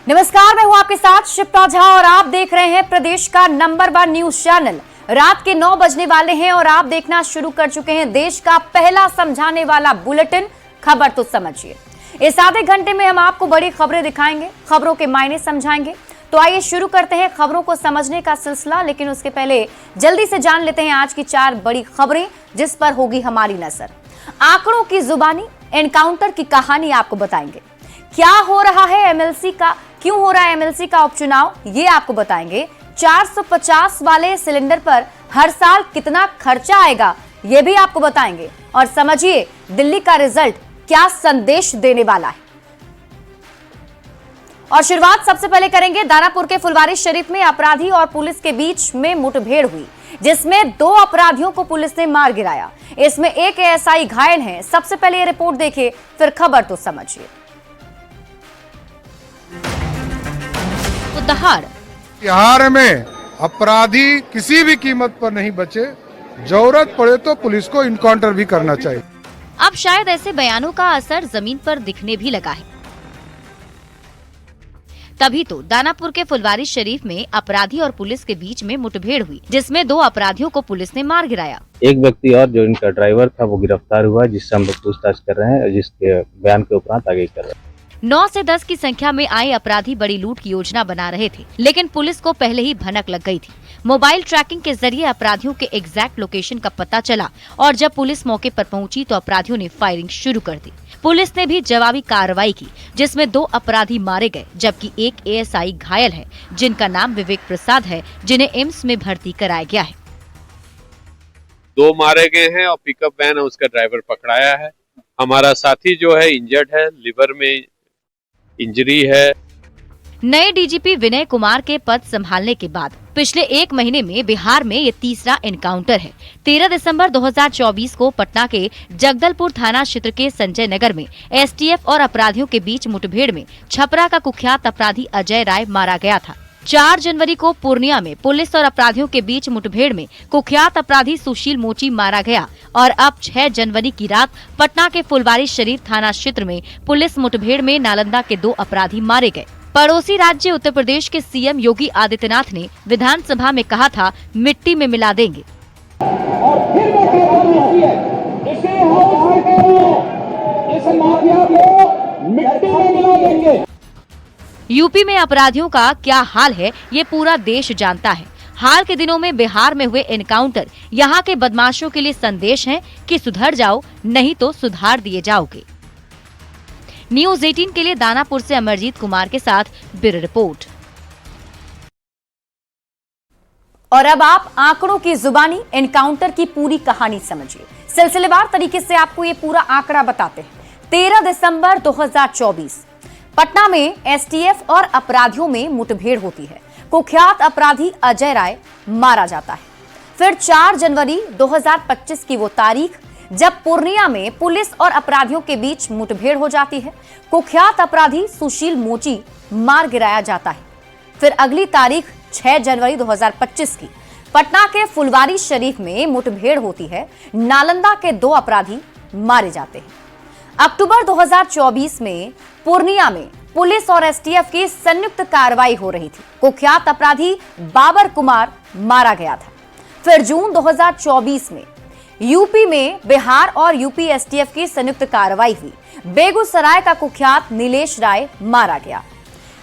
नमस्कार, मैं हूं आपके साथ शिप्रा झा और आप देख रहे हैं प्रदेश का नंबर 1 न्यूज चैनल। रात के 9 बजने वाले हैं और आप देखना शुरू कर चुके हैं देश का पहला समझाने वाला बुलेटिन खबर तो समझिए। इस आधे घंटे में हम आपको बड़ी खबरें दिखाएंगे, खबरों के मायने समझाएंगे। तो आइए शुरू करते हैं खबरों को समझने का सिलसिला, लेकिन उसके पहले जल्दी से जान लेते हैं आज की 4 बड़ी खबरें जिस पर होगी हमारी नजर। आंकड़ों की जुबानी, एनकाउंटर की कहानी आपको बताएंगे। क्या हो रहा है एमएलसी का, क्यों हो रहा है एमएलसी का उपचुनाव, ये आपको बताएंगे। 450 वाले सिलेंडर पर हर साल कितना खर्चा आएगा, ये भी आपको बताएंगे। और समझिए दिल्ली का रिजल्ट क्या संदेश देने वाला है। और शुरुआत सबसे पहले करेंगे दानापुर के फुलवारी शरीफ में अपराधी और पुलिस के बीच में मुठभेड़ हुई, जिसमें 2 अपराधियों को पुलिस ने मार गिराया। इसमें एक एएसआई घायल है। सबसे पहले ये रिपोर्ट देखिए, फिर खबर तो समझिए। बिहार में अपराधी किसी भी कीमत पर नहीं बचे, जरूरत पड़े तो पुलिस को इनकाउंटर भी करना चाहिए। अब शायद ऐसे बयानों का असर जमीन पर दिखने भी लगा है। तभी तो दानापुर के फुलवारी शरीफ में अपराधी और पुलिस के बीच में मुठभेड़ हुई, जिसमें 2 अपराधियों को पुलिस ने मार गिराया। एक व्यक्ति और जो इनका ड्राइवर था वो गिरफ्तार हुआ, जिससे हम लोग पूछताछ कर रहे हैं और जिसके बयान के उपरांत आगे कर रहे हैं। 9 से 10 की संख्या में आए अपराधी बड़ी लूट की योजना बना रहे थे, लेकिन पुलिस को पहले ही भनक लग गई थी। मोबाइल ट्रैकिंग के जरिए अपराधियों के एग्जैक्ट लोकेशन का पता चला और जब पुलिस मौके पर पहुंची तो अपराधियों ने फायरिंग शुरू कर दी। पुलिस ने भी जवाबी कार्रवाई की, जिसमें 2 अपराधी मारे गए, जबकि एक एएसआई घायल है, जिनका नाम विवेक प्रसाद है, जिन्हें एम्स में भर्ती कराया गया है। 2 मारे गए हैं और पिकअप वैन है उसका ड्राइवर पकड़ाया है। हमारा साथी जो है इंजर्ड है, लिवर में इंजरी है। नए डीजीपी विनय कुमार के पद संभालने के बाद पिछले 1 महीने में बिहार में ये तीसरा एनकाउंटर है। 13 दिसंबर 2024 को पटना के जगदलपुर थाना क्षेत्र के संजय नगर में एसटीएफ और अपराधियों के बीच मुठभेड़ में छपरा का कुख्यात अपराधी अजय राय मारा गया था। 4 जनवरी को पूर्णिया में पुलिस और अपराधियों के बीच मुठभेड़ में कुख्यात अपराधी सुशील मोची मारा गया और अब 6 जनवरी की रात पटना के फुलवारी शरीफ थाना क्षेत्र में पुलिस मुठभेड़ में नालंदा के 2 अपराधी मारे गए। पड़ोसी राज्य उत्तर प्रदेश के सीएम योगी आदित्यनाथ ने विधानसभा में कहा था, मिट्टी में मिला देंगे। और फिर इस माफिया को मिट्टी में मिला देंगे। यूपी में अपराधियों का क्या हाल है ये पूरा देश जानता है। हाल के दिनों में बिहार में हुए एनकाउंटर यहाँ के बदमाशों के लिए संदेश है कि सुधर जाओ, नहीं तो सुधार दिए जाओगे। न्यूज़ 18 के लिए दानापुर से अमरजीत कुमार के साथ ब्यूरो रिपोर्ट। और अब आप आंकड़ों की जुबानी, एनकाउंटर की पूरी कहानी समझिए। सिलसिलेवार तरीके से आपको ये पूरा आंकड़ा बताते हैं। 13 दिसंबर 2024 पटना में एसटीएफ और अपराधियों में मुठभेड़ होती है। कुख्यात अपराधी अजय राय मारा जाता है। फिर 4 जनवरी 2025 की वो तारीख जब पूर्णिया में पुलिस और अपराधियों के बीच मुठभेड़ हो जाती है। कुख्यात अपराधी सुशील मोची मार गिराया जाता है। फिर अगली तारीख 6 जनवरी 2025 की पटना के फुलवारी शरीफ में मुठभेड़ होती है। नालंदा के 2 अपराधी मारे जाते हैं। अक्टूबर 2024 में पूर्णिया में पुलिस और एसटीएफ की संयुक्त कार्रवाई हो रही थी। कुख्यात अपराधी बाबर कुमार मारा गया था। फिर जून 2024 में यूपी में बिहार और यूपी एसटीएफ की संयुक्त कार्रवाई हुई। बेगूसराय का कुख्यात नीलेश राय मारा गया।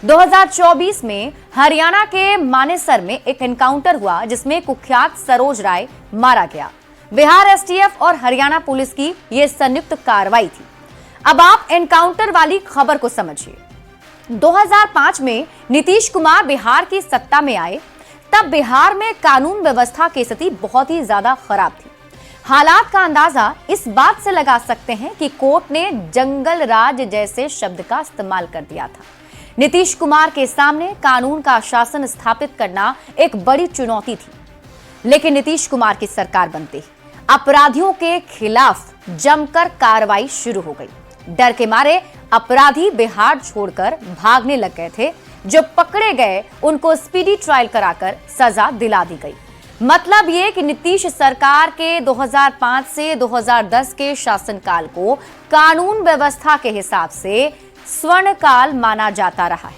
2024 में हरियाणा के मानेसर में एक एनकाउंटर हुआ, जिसमें कुख्यात सरोज राय मारा गया। बिहार एसटीएफ और हरियाणा पुलिस की यह संयुक्त कार्रवाई थी। अब आप एनकाउंटर वाली खबर को समझिए। 2005 में नीतीश कुमार बिहार की सत्ता में आए, तब बिहार में कानून व्यवस्था की स्थिति बहुत ही ज्यादा खराब थी। हालात का अंदाजा इस बात से लगा सकते हैं कि कोर्ट ने जंगल राज जैसे शब्द का इस्तेमाल कर दिया था। नीतीश कुमार के सामने कानून का शासन स्थापित करना एक बड़ी चुनौती थी, लेकिन नीतीश कुमार की सरकार बनते ही अपराधियों के खिलाफ जमकर कार्रवाई शुरू हो गई। डर के मारे अपराधी बिहार छोड़कर भागने लग गए थे। जो पकड़े गए उनको स्पीडी ट्रायल कराकर सजा दिला दी गई। मतलब ये कि नीतीश सरकार के 2005 से 2010 के शासनकाल को कानून व्यवस्था के हिसाब से स्वर्णकाल माना जाता रहा है।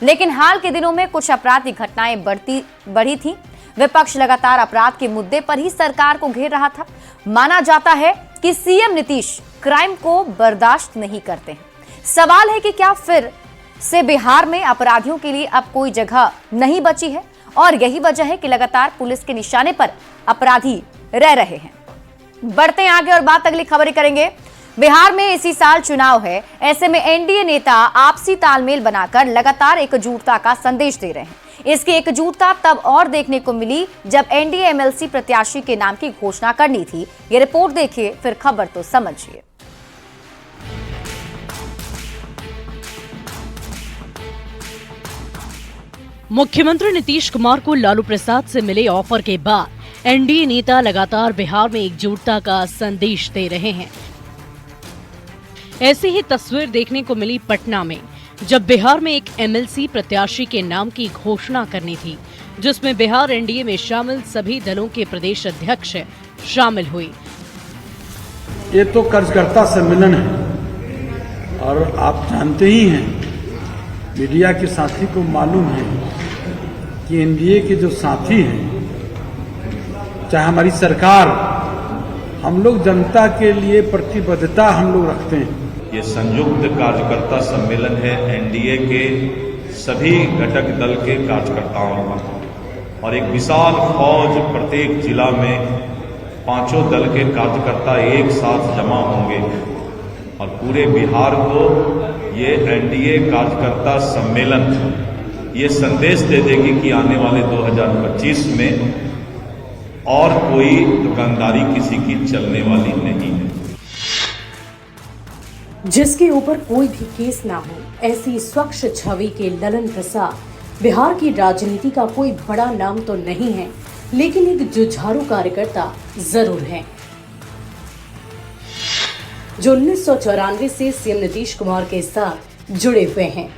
लेकिन हाल के दिनों में कुछ आपराधिक घटनाएं बढ़ी थी। विपक्ष लगातार अपराध के मुद्दे पर ही सरकार को घेर रहा था। माना जाता है कि सीएम नीतीश क्राइम को बर्दाश्त नहीं करते हैं। सवाल है कि क्या फिर से बिहार में अपराधियों के लिए अब कोई जगह नहीं बची है, और यही वजह है कि लगातार पुलिस के निशाने पर अपराधी रह रहे हैं। बढ़ते हैं आगे और बात अगली खबर करेंगे। बिहार में इसी साल चुनाव है, ऐसे में एनडीए नेता आपसी तालमेल बनाकर लगातार एकजुटता का संदेश दे रहे हैं। इसकी एकजुटता तब और देखने को मिली जब एनडीए एमएलसी प्रत्याशी के नाम की घोषणा करनी थी। ये रिपोर्ट देखिए, फिर खबर तो समझिए। मुख्यमंत्री नीतीश कुमार को लालू प्रसाद से मिले ऑफर के बाद एनडीए नेता लगातार बिहार में एकजुटता का संदेश दे रहे हैं। ऐसी ही तस्वीर देखने को मिली पटना में, जब बिहार में एक एमएलसी प्रत्याशी के नाम की घोषणा करनी थी, जिसमें बिहार एनडीए में शामिल सभी दलों के प्रदेश अध्यक्ष शामिल हुए। ये तो कार्यकर्ता सम्मेलन है और आप जानते ही हैं, मीडिया के साथी को मालूम है कि एनडीए के जो साथी हैं, चाहे हमारी सरकार, हम लोग जनता के लिए प्रतिबद्धता हम लोग रखते हैं। ये संयुक्त कार्यकर्ता सम्मेलन है एनडीए के सभी घटक दल के कार्यकर्ताओं का, और एक विशाल फौज प्रत्येक जिला में पांचों दल के कार्यकर्ता एक साथ जमा होंगे और पूरे बिहार को ये एनडीए कार्यकर्ता सम्मेलन ये संदेश दे देगी कि आने वाले 2025 में और कोई दुकानदारी किसी की चलने वाली नहीं है। जिसके ऊपर कोई भी केस ना हो, ऐसी स्वच्छ छवि के ललन प्रसाद बिहार की राजनीति का कोई बड़ा नाम तो नहीं है, लेकिन एक जुझारू कार्यकर्ता जरूर है, जो 1994 से सीएम नीतीश कुमार के साथ जुड़े हुए हैं।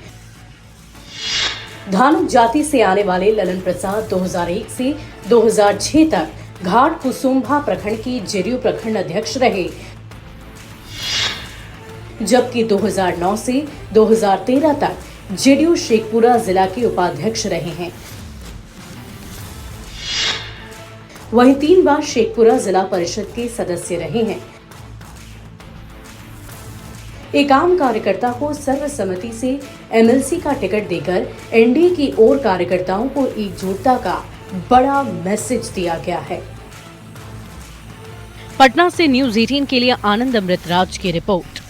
धानुक जाति से आने वाले ललन प्रसाद 2001 से 2006 तक घाट कुसुम्भा प्रखंड के जेडीयू प्रखंड अध्यक्ष रहे, जबकि 2009 से 2013 तक जेडीयू शेखपुरा जिला के उपाध्यक्ष रहे हैं। वहीं 3 बार शेखपुरा जिला परिषद के सदस्य रहे हैं। एक आम कार्यकर्ता को सर्वसम्मति से एमएलसी का टिकट देकर एनडीए की ओर कार्यकर्ताओं को एकजुटता का बड़ा मैसेज दिया गया है। पटना से न्यूज 18 के लिए आनंद अमृतराज की रिपोर्ट।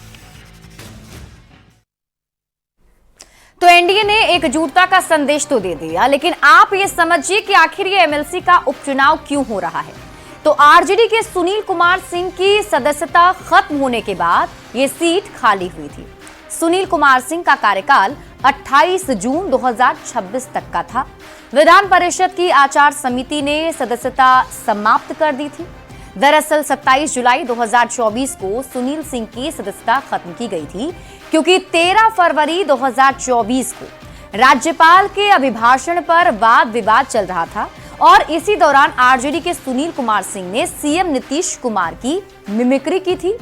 तो एनडीए ने एकजुटता का संदेश तो दे दिया, लेकिन आप ये समझिए कि आखिर ये एमएलसी का उपचुनाव क्यों हो रहा है। तो आरजेडी के सुनील कुमार सिंह की सदस्यता खत्म होने के बाद ये सीट खाली हुई थी। सुनील कुमार सिंह का कार्यकाल 28 जून 2026 तक का था। विधान परिषद की आचार समिति ने सदस्यता समाप्त कर दी थी। दरअसल 27 जुलाई 2024 को सुनील सिंह की सदस्यता खत्म की गई थी, क्योंकि 13 फरवरी 2024 को राज्यपाल के अभिभाषण पर वाद विवाद चल रहा था, और इसी दौरान आरजेडी के सुनील कुमार सिंह ने सीएम नीतीश कुमार की मिमिक्री की थी।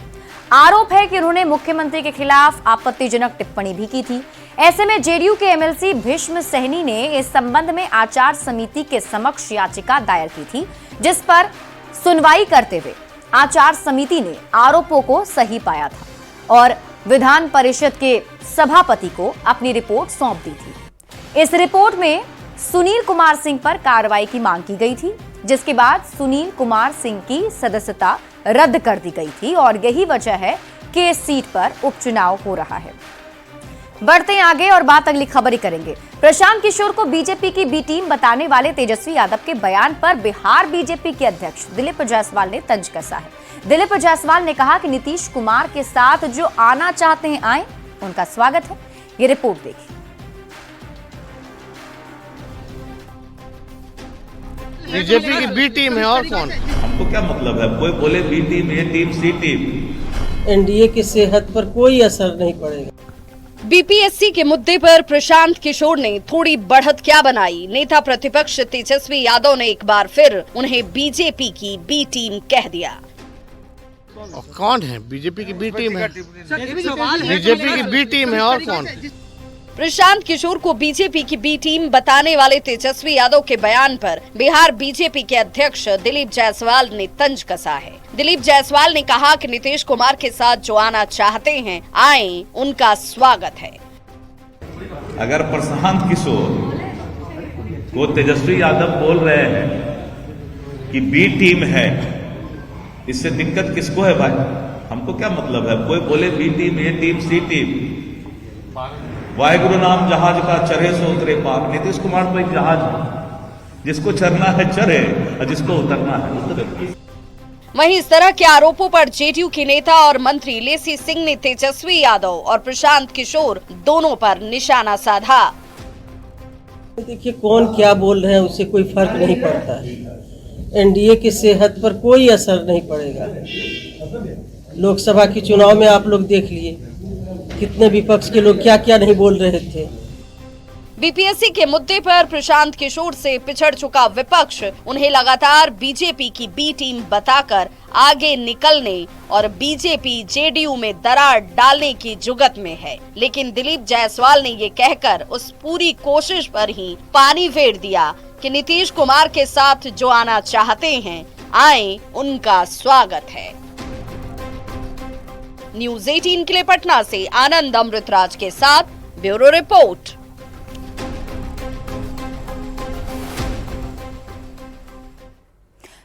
आरोप है कि उन्होंने मुख्यमंत्री के खिलाफ आपत्तिजनक टिप्पणी भी की थी। ऐसे में जेडीयू के एमएलसी भीष्म सहनी ने इस संबंध में आचार समिति के समक्ष याचिका दायर की थी, जिस पर सुनवाई करते हुए आचार समिति ने आरोपों को सही पाया था और विधान परिषद के सभापति को अपनी रिपोर्ट सौंप दी थी। इस रिपोर्ट में सुनील कुमार सिंह पर कार्रवाई की मांग की गई थी, जिसके बाद सुनील कुमार सिंह की सदस्यता रद्द कर दी गई थी, और यही वजह है कि इस सीट पर उपचुनाव हो रहा है। बढ़ते हैं आगे और बात अगली खबर ही करेंगे। प्रशांत किशोर को बीजेपी की बी टीम बताने वाले तेजस्वी यादव के बयान पर बिहार बीजेपी के अध्यक्ष दिलीप जायसवाल ने तंज कसा है। दिलीप जायसवाल ने कहा कि नीतीश कुमार के साथ जो आना चाहते हैं आए, उनका स्वागत है। ये रिपोर्ट देखिए। बीजेपी की बी टीम है और कौन? हमको क्या मतलब है, कोई बोले बी टीम, ए टीम, सी टीम। एनडीए की सेहत पर कोई असर नहीं पड़ेगा। बीपीएससी के मुद्दे पर प्रशांत किशोर ने थोड़ी बढ़त क्या बनाई। नेता प्रतिपक्ष तेजस्वी यादव ने एक बार फिर उन्हें बीजेपी की बी टीम कह दिया। कौन है? बीजेपी की बी टीम है। बीजेपी की बी टीम है और कौन? प्रशांत किशोर को बीजेपी की बी टीम बताने वाले तेजस्वी यादव के बयान पर बिहार बीजेपी के अध्यक्ष दिलीप जायसवाल ने तंज कसा है। दिलीप जायसवाल ने कहा कि नीतीश कुमार के साथ जो आना चाहते हैं आए, उनका स्वागत है। अगर प्रशांत किशोर को तेजस्वी यादव बोल रहे हैं कि बी टीम है, इससे दिक्कत किसको है भाई? हमको क्या मतलब है? कोई बोले बी टीम, ए टीम, सी टीम, वाहिगुरु नाम जहाज का चढ़े सो उतरे पार। नीतीश कुमार तो एक जहाज है, जिसको चढ़ना है चढ़े और जिसको उतरना है उतरे। वहीं इस तरह के आरोपों पर जेडीयू के नेता और मंत्री लेसी सिंह ने तेजस्वी यादव और प्रशांत किशोर दोनों पर निशाना साधा। देखिए, कौन क्या बोल रहे हैं उससे कोई फर्क नहीं पड़ता है। एनडीए की सेहत पर कोई असर नहीं पड़ेगा। लोकसभा के चुनाव में आप लोग देख लिए कितने विपक्ष के लोग क्या क्या नहीं बोल रहे थे। बीपीएससी के मुद्दे पर प्रशांत किशोर से पिछड़ चुका विपक्ष उन्हें लगातार बीजेपी की बी टीम बताकर आगे निकलने और बीजेपी जेडीयू में दरार डालने की जुगत में है। लेकिन दिलीप जायसवाल ने ये कहकर उस पूरी कोशिश पर ही पानी फेर दिया कि नीतीश कुमार के साथ जो आना चाहते हैं आए, उनका स्वागत है। न्यूज़ 18 के लिए पटना से आनंद अमृतराज के साथ ब्यूरो रिपोर्ट।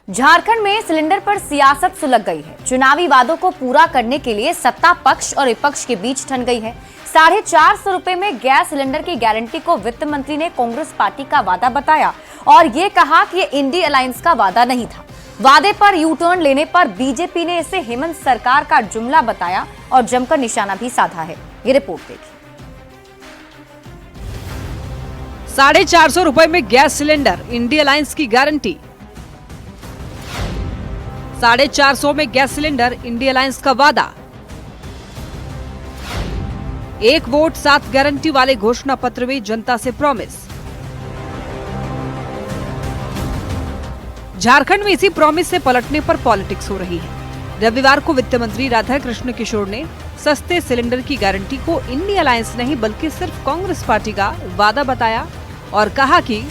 झारखंड में सिलेंडर पर सियासत सुलग गई है। चुनावी वादों को पूरा करने के लिए सत्ता पक्ष और विपक्ष के बीच ठन गई है। 450 रुपए में गैस सिलेंडर की गारंटी को वित्त मंत्री ने कांग्रेस पार्टी का वादा बताया और ये कहा कि ये इंडी अलायंस का वादा नहीं था। वादे पर यू टर्न लेने पर बीजेपी ने इसे हेमंत सरकार का जुमला बताया और जमकर निशाना भी साधा है। ये रिपोर्ट देखिए। 450 रुपए में गैस सिलेंडर, इंडी अलायंस की गारंटी। 450 में गैस सिलेंडर, इंडी अलायंस का वादा। 1 वोट 7 गारंटी वाले घोषणा पत्र में जनता से प्रॉमिस। झारखंड में इसी प्रॉमिस से पलटने पर पॉलिटिक्स हो रही है। रविवार को वित्त मंत्री राधाकृष्ण किशोर ने सस्ते सिलेंडर की गारंटी को इंडी अलायंस नहीं बल्कि सिर्फ कांग्रेस पार्टी का वादा बताया और कहा कि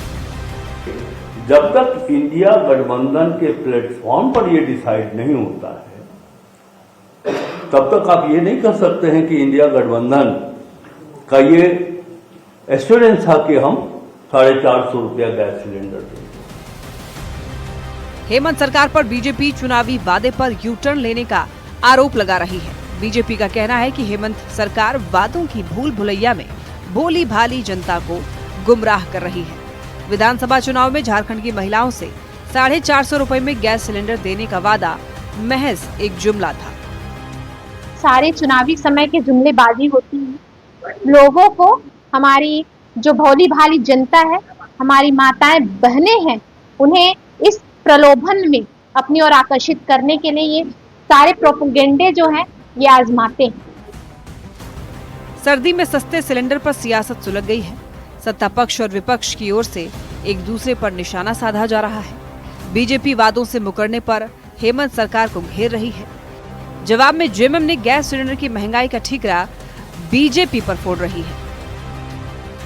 जब तक इंडिया गठबंधन के प्लेटफॉर्म पर ये डिसाइड नहीं होता है, तब तक आप ये नहीं कह सकते हैं कि इंडिया गठबंधन का ये एश्योरेंस था कि हम 450 रुपया गैस सिलेंडर देंगे। हेमंत सरकार पर बीजेपी चुनावी वादे पर यू टर्न लेने का आरोप लगा रही है। बीजेपी का कहना है कि हेमंत सरकार वादों की भूल भुलैया में भोली भाली जनता को गुमराह कर रही है। विधानसभा चुनाव में झारखंड की महिलाओं से 450 रुपए में गैस सिलेंडर देने का वादा महज एक जुमला था। सारे चुनावी समय के जुमलेबाजी होती है। लोगों को, हमारी जो भोली भाली जनता है, हमारी माताएं बहनें हैं, उन्हें इस प्रलोभन में अपनी ओर आकर्षित करने के लिए ये सारे प्रोपेगेंडे जो हैं ये आजमाते हैं। सर्दी में सस्ते सिलेंडर पर सियासत सुलग गई है। सत्ता पक्ष और विपक्ष की ओर से एक दूसरे पर निशाना साधा जा रहा है। बीजेपी वादों से मुकरने पर हेमंत सरकार को घेर रही है। जवाब में जेएमएम ने गैस सिलेंडर की महंगाई का ठीकरा बीजेपी पर फोड़ रही है।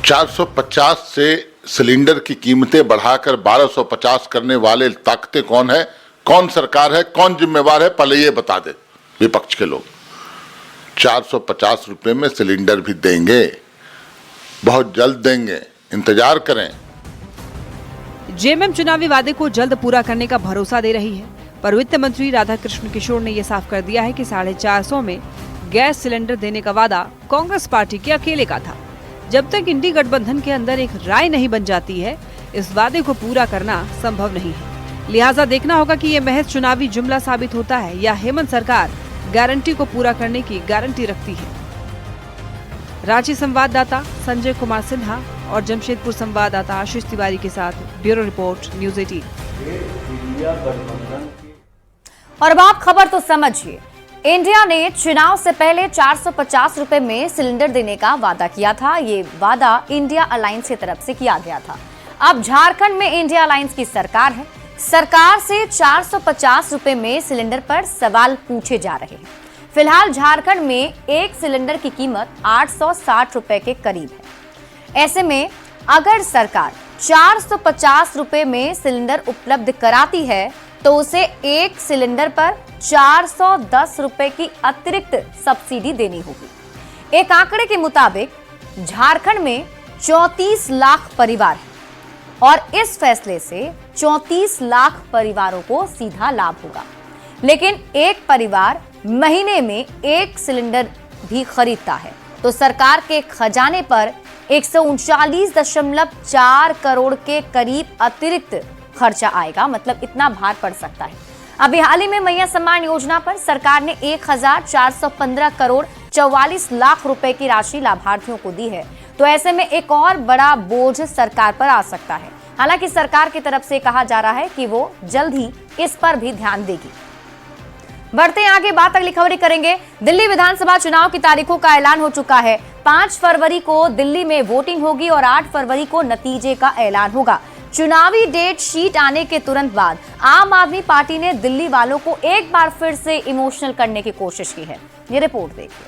450 से सिलेंडर की कीमतें बढ़ाकर 1250 करने वाले ताकतें कौन है, कौन सरकार है, कौन जिम्मेवार है, पहले ये बता दे विपक्ष के लोग। 450 रुपए में सिलेंडर भी देंगे, बहुत जल्द देंगे, इंतजार करें। जेएमएम चुनावी वादे को जल्द पूरा करने का भरोसा दे रही है, पर वित्त मंत्री राधाकृष्ण किशोर ने यह साफ कर दिया है कि 450 में गैस सिलेंडर देने का वादा कांग्रेस पार्टी के अकेले का था। जब तक इंडी गठबंधन के अंदर एक राय नहीं बन जाती है, इस वादे को पूरा करना संभव नहीं है। लिहाजा देखना होगा कि ये महज चुनावी जुमला साबित होता है या हेमंत सरकार गारंटी को पूरा करने की गारंटी रखती है। रांची संवाददाता संजय कुमार सिन्हा और जमशेदपुर संवाददाता आशीष तिवारी के साथ ब्यूरो रिपोर्ट, न्यूज़ 18। और अब आप खबर तो समझिए। इंडिया ने चुनाव से पहले 450 रुपए में सिलेंडर देने का वादा किया था। ये वादा इंडिया अलायंस की तरफ से किया गया था। अब झारखंड में इंडिया अलायंस की सरकार है। सरकार से 450 रुपए में सिलेंडर पर सवाल पूछे जा रहे हैं। फिलहाल झारखंड में एक सिलेंडर की कीमत 860 रुपए के करीब है। ऐसे में अगर सरकार 450 रुपए में सिलेंडर उपलब्ध कराती है तो उसे एक सिलेंडर पर 410 रुपए की अतिरिक्त सब्सिडी देनी होगी। एक आंकड़े के मुताबिक झारखंड में 34 लाख परिवार हैं और इस फैसले से 34 लाख परिवारों को सीधा लाभ होगा। लेकिन एक परिवार महीने में एक सिलेंडर भी खरीदता है तो सरकार के खजाने पर 139.4 करोड़ के करीब अतिरिक्त खर्चा आएगा। मतलब इतना भार पड़ सकता है। अभी हाल ही में मैया सम्मान योजना पर सरकार ने 1415 करोड़ 44 लाख रुपए की राशि लाभार्थियों को दी है, तो ऐसे में एक और बड़ा बोझ सरकार पर आ सकता है। हालांकि सरकार की तरफ से कहा जा रहा है कि वो जल्द ही इस पर भी ध्यान देगी। बढ़ते हैं आगे, बात अगली खबरें करेंगे। दिल्ली विधानसभा चुनाव की तारीखों का ऐलान हो चुका है। 5 फरवरी को दिल्ली में वोटिंग होगी और 8 फरवरी को नतीजे का ऐलान होगा। चुनावी डेट शीट आने के तुरंत बाद आम आदमी पार्टी ने दिल्ली वालों को एक बार फिर से इमोशनल करने की कोशिश की है। ये रिपोर्ट देखिए।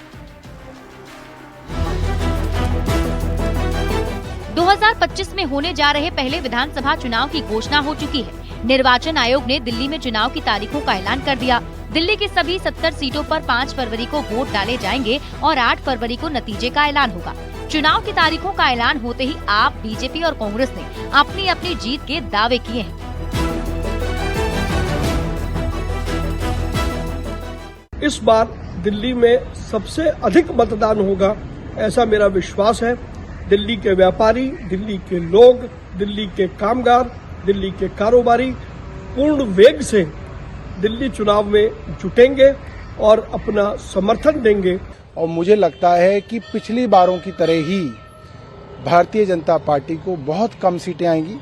2025 में होने जा रहे पहले विधानसभा चुनाव की घोषणा हो चुकी है। निर्वाचन आयोग ने दिल्ली में चुनाव की तारीखों का ऐलान कर दिया। दिल्ली की सभी 70 सीटों पर 5 फरवरी को वोट डाले जाएंगे और 8 फरवरी को नतीजे का ऐलान होगा। चुनाव की तारीखों का ऐलान होते ही आप, बीजेपी और कांग्रेस ने अपनी अपनी जीत के दावे किए हैं। इस बार दिल्ली में सबसे अधिक मतदान होगा, ऐसा मेरा विश्वास है। दिल्ली के व्यापारी, दिल्ली के लोग, दिल्ली के कामगार, दिल्ली के कारोबारी पूर्ण वेग से दिल्ली चुनाव में जुटेंगे और अपना समर्थन देंगे। और मुझे लगता है कि पिछली बारों की तरह ही भारतीय जनता पार्टी को बहुत कम सीटें आएंगी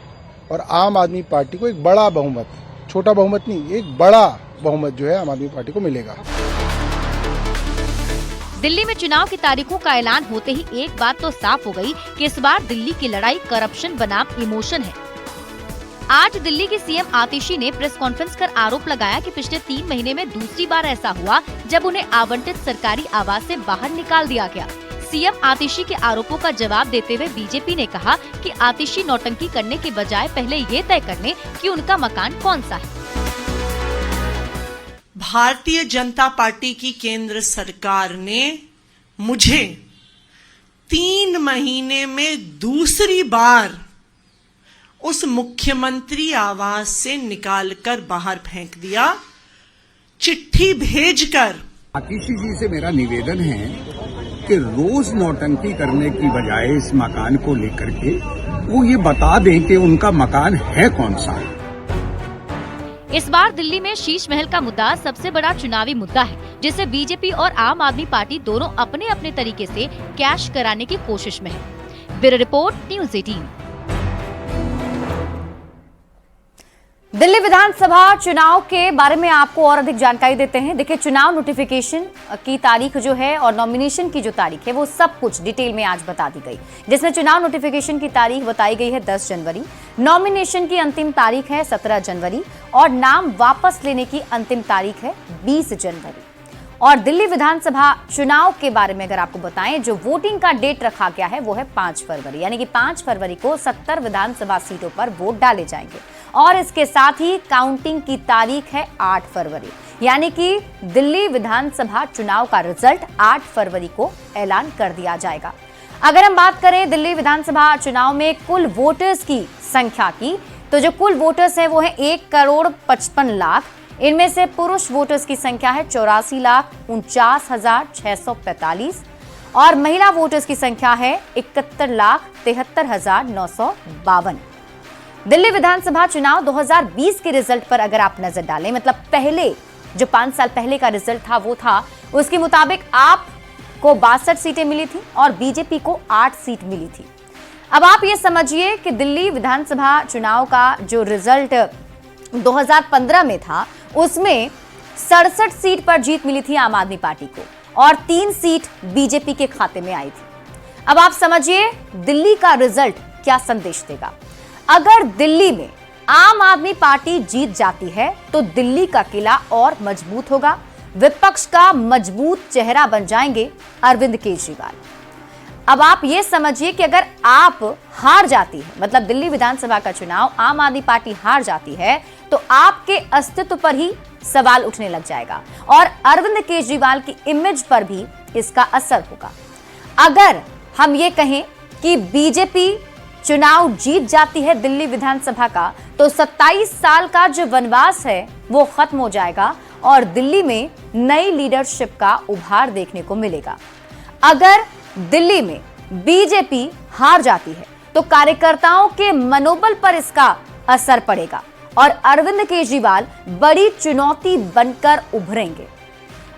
और आम आदमी पार्टी को एक बड़ा बहुमत, छोटा बहुमत नहीं, एक बड़ा बहुमत जो है आम आदमी पार्टी को मिलेगा। दिल्ली में चुनाव की तारीखों का ऐलान होते ही एक बात तो साफ हो गई कि इस बार दिल्ली की लड़ाई करप्शन बनाम इमोशन है। आज दिल्ली की सीएम आतिशी ने प्रेस कॉन्फ्रेंस कर आरोप लगाया कि पिछले 3 महीने में दूसरी बार ऐसा हुआ जब उन्हें आवंटित सरकारी आवास से बाहर निकाल दिया गया। सीएम आतिशी के आरोपों का जवाब देते हुए बीजेपी ने कहा कि आतिशी नौटंकी करने के बजाय पहले ये तय कर लें कि उनका मकान कौन सा है। भारतीय जनता पार्टी की केंद्र सरकार ने मुझे 3 महीने में दूसरी बार उस मुख्यमंत्री आवास से निकालकर बाहर फेंक दिया, चिट्ठी भेजकर। आतिशी जी से मेरा निवेदन है कि रोज नौटंकी करने की बजाय इस मकान को लेकर के वो ये बता दें कि उनका मकान है कौन सा। इस बार दिल्ली में शीश महल का मुद्दा सबसे बड़ा चुनावी मुद्दा है, जिसे बीजेपी और आम आदमी पार्टी दोनों अपने अपने तरीके से कैश कराने की कोशिश में है। Bureau report, news 18। दिल्ली विधानसभा चुनाव के बारे में आपको और अधिक जानकारी देते हैं। देखिए, चुनाव नोटिफिकेशन की तारीख जो है और नॉमिनेशन की जो तारीख है वो सब कुछ डिटेल में आज बता दी गई, जिसमें चुनाव नोटिफिकेशन की तारीख बताई गई है 10 जनवरी, नॉमिनेशन की अंतिम तारीख है 17 जनवरी और नाम वापस लेने की अंतिम तारीख है 20 जनवरी। और दिल्ली विधानसभा चुनाव के बारे में अगर आपको बताएं, जो वोटिंग का डेट रखा गया है वो है 5 फरवरी, यानी कि 5 फरवरी को 70 विधानसभा सीटों पर वोट डाले जाएंगे और इसके साथ ही काउंटिंग की तारीख है 8 फरवरी, यानी कि दिल्ली विधानसभा चुनाव का रिजल्ट 8 फरवरी को ऐलान कर दिया जाएगा। अगर हम बात करें दिल्ली विधानसभा चुनाव में कुल वोटर्स की संख्या की, तो जो कुल वोटर्स है वो है 1,55,00,000। इनमें से पुरुष वोटर्स की संख्या है 84,49,645 और महिला वोटर्स की संख्या है 71,73,952। दिल्ली विधानसभा चुनाव 2020 के रिजल्ट पर अगर आप नजर डालें, मतलब पहले जो 5 साल पहले का रिजल्ट था वो था, उसके मुताबिक आप को 62 सीटें मिली थी और बीजेपी को 8 सीट मिली थी। अब आप ये समझिए कि दिल्ली विधानसभा चुनाव का जो रिजल्ट 2015 में था उसमें 67 सीट पर जीत मिली थी आम आदमी पार्टी को और 3 सीट बीजेपी के खाते में आई थी। अब आप समझिए दिल्ली का रिजल्ट क्या संदेश देगा। अगर दिल्ली में आम आदमी पार्टी जीत जाती है तो दिल्ली का किला और मजबूत होगा, विपक्ष का मजबूत चेहरा बन जाएंगे अरविंद केजरीवाल। अब आप ये समझिए कि अगर आप हार जाती है, मतलब दिल्ली विधानसभा का चुनाव आम आदमी पार्टी हार जाती है, तो आपके अस्तित्व पर ही सवाल उठने लग जाएगा और अरविंद केजरीवाल की इमेज पर भी इसका असर होगा। अगर हम ये कहें कि बीजेपी चुनाव जीत जाती है दिल्ली विधानसभा का, तो 27 साल का जो वनवास है वो खत्म हो जाएगा और दिल्ली में नई लीडरशिप का उभार देखने को मिलेगा। अगर दिल्ली में बीजेपी हार जाती है तो कार्यकर्ताओं के मनोबल पर इसका असर पड़ेगा और अरविंद केजरीवाल बड़ी चुनौती बनकर उभरेंगे।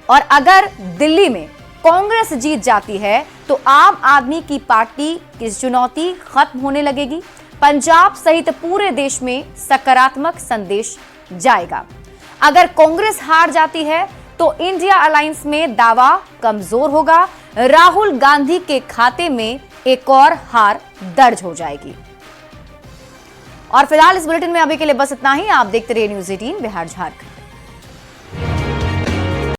और अगर दिल्ली में कांग्रेस जीत जाती है तो आम आदमी की पार्टी की चुनौती खत्म होने लगेगी। पंजाब सहित पूरे देश में सकारात्मक संदेश जाएगा। अगर कांग्रेस हार जाती है तो इंडिया अलायंस में दावा कमजोर होगा, राहुल गांधी के खाते में एक और हार दर्ज हो जाएगी। और फिलहाल इस बुलेटिन में अभी के लिए बस इतना ही। आप देखते रहिए न्यूज़ 18 बिहार झारखंड।